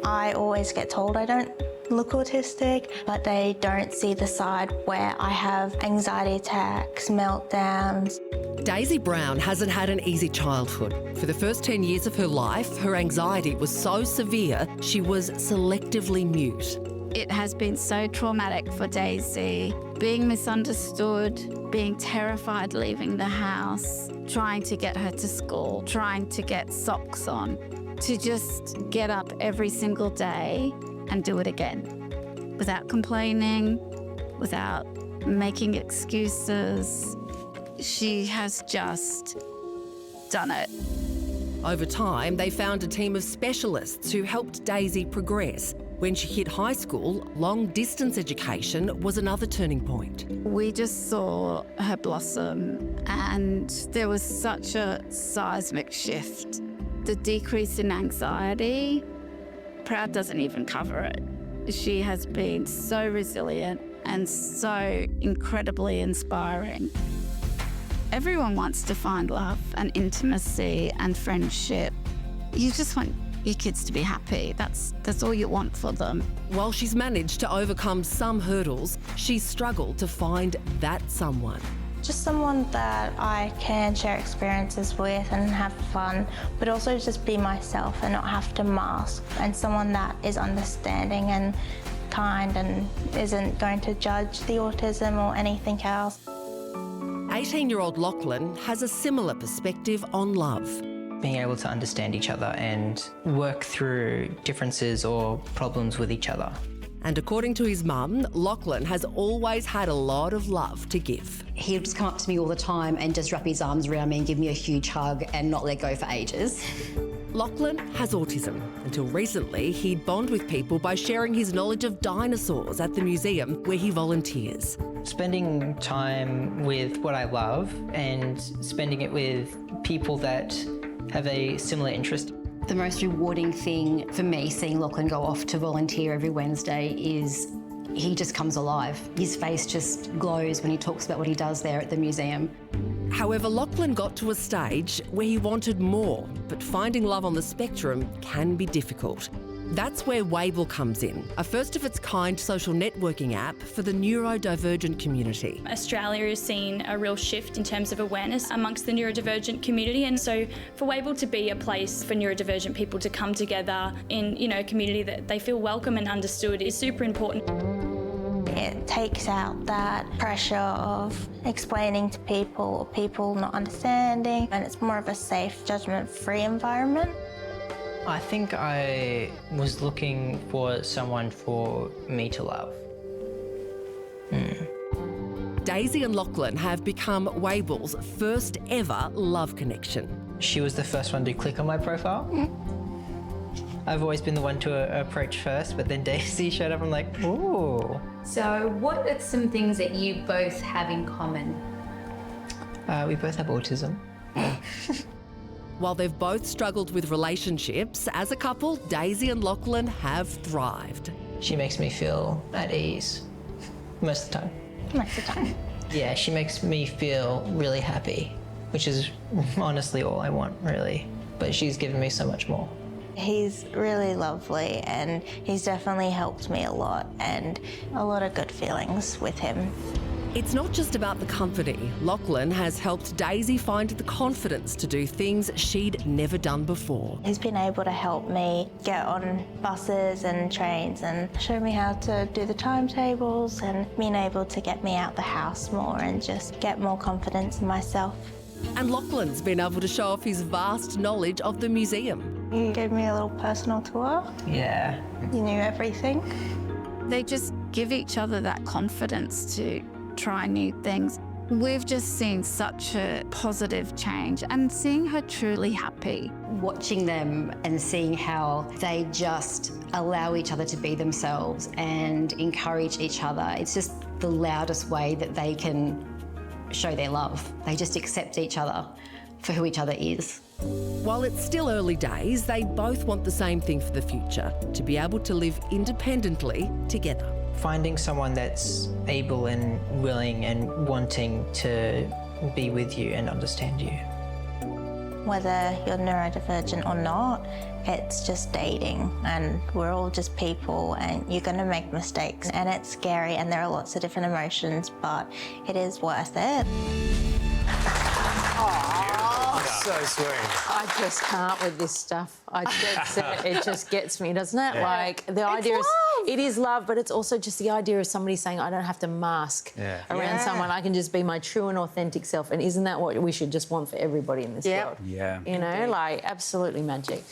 I always get told I don't look autistic, but they don't see the side where I have anxiety attacks, meltdowns. Daisy Brown hasn't had an easy childhood. For the first 10 years of her life, her anxiety was so severe she was selectively mute. It has been so traumatic for Daisy, being misunderstood, being terrified leaving the house, trying to get her to school, trying to get socks on, to just get up every single day and do it again without complaining, without making excuses. She has just done it. Over time, they found a team of specialists who helped Daisy progress. When she hit high school, long-distance education was another turning point. We just saw her blossom, and there was such a seismic shift. The decrease in anxiety, Proud doesn't even cover it. She has been so resilient and so incredibly inspiring. Everyone wants to find love and intimacy and friendship. You just want your kids to be happy. That's all you want for them. While she's managed to overcome some hurdles, she's struggled to find that someone. Just someone that I can share experiences with and have fun, but also just be myself and not have to mask. And someone that is understanding and kind and isn't going to judge the autism or anything else. 18-year-old Lachlan has a similar perspective on love. Being able to understand each other and work through differences or problems with each other. And according to his mum, Lachlan has always had a lot of love to give. He would just come up to me all the time and just wrap his arms around me and give me a huge hug and not let go for ages. Lachlan has autism. Until recently, he'd bond with people by sharing his knowledge of dinosaurs at the museum where he volunteers. Spending time with what I love and spending it with people that have a similar interest. The most rewarding thing for me, seeing Lachlan go off to volunteer every Wednesday, is he just comes alive. His face just glows when he talks about what he does there at the museum. However, Lachlan got to a stage where he wanted more, but finding love on the spectrum can be difficult. That's where Wable comes in, a first-of-its-kind social networking app for the neurodivergent community. Australia has seen a real shift in terms of awareness amongst the neurodivergent community, and so for Wable to be a place for neurodivergent people to come together in, a community that they feel welcome and understood is super important. It takes out that pressure of explaining to people or people not understanding, and it's more of a safe, judgment-free environment. I think I was looking for someone for me to love. Daisy and Lachlan have become Wable's first ever love connection. She was the first one to click on my profile. I've always been the one to approach first, but then Daisy showed up. I'm like, ooh. So what are some things that you both have in common? We both have autism. While they've both struggled with relationships, as a couple, Daisy and Lachlan have thrived. She makes me feel at ease most of the time. Most of the time. Yeah, she makes me feel really happy, which is honestly all I want, really. But she's given me so much more. He's really lovely, and he's definitely helped me a lot, and a lot of good feelings with him. It's not just about the company. Lachlan has helped Daisy find the confidence to do things she'd never done before. He's been able to help me get on buses and trains and show me how to do the timetables, and being able to get me out the house more and just get more confidence in myself. And Lachlan's been able to show off his vast knowledge of the museum. You gave me a little personal tour. Yeah. You knew everything. They just give each other that confidence to try new things. We've just seen such a positive change, and seeing her truly happy. Watching them and seeing how they just allow each other to be themselves and encourage each other, it's just the loudest way that they can show their love. They just accept each other for who each other is. While it's still early days, they both want the same thing for the future, to be able to live independently together. Finding someone that's able and willing and wanting to be with you and understand you. Whether you're neurodivergent or not, it's just dating, and we're all just people, and you're going to make mistakes, and it's scary, and there are lots of different emotions, but it is worth it. So sweet. I just can't with this stuff. It just gets me, doesn't it? Yeah. Like the idea is, it is love, but it's also just the idea of somebody saying, I don't have to mask around someone. I can just be my true and authentic self. And isn't that what we should just want for everybody in this world? Yeah. You know, like absolutely magic.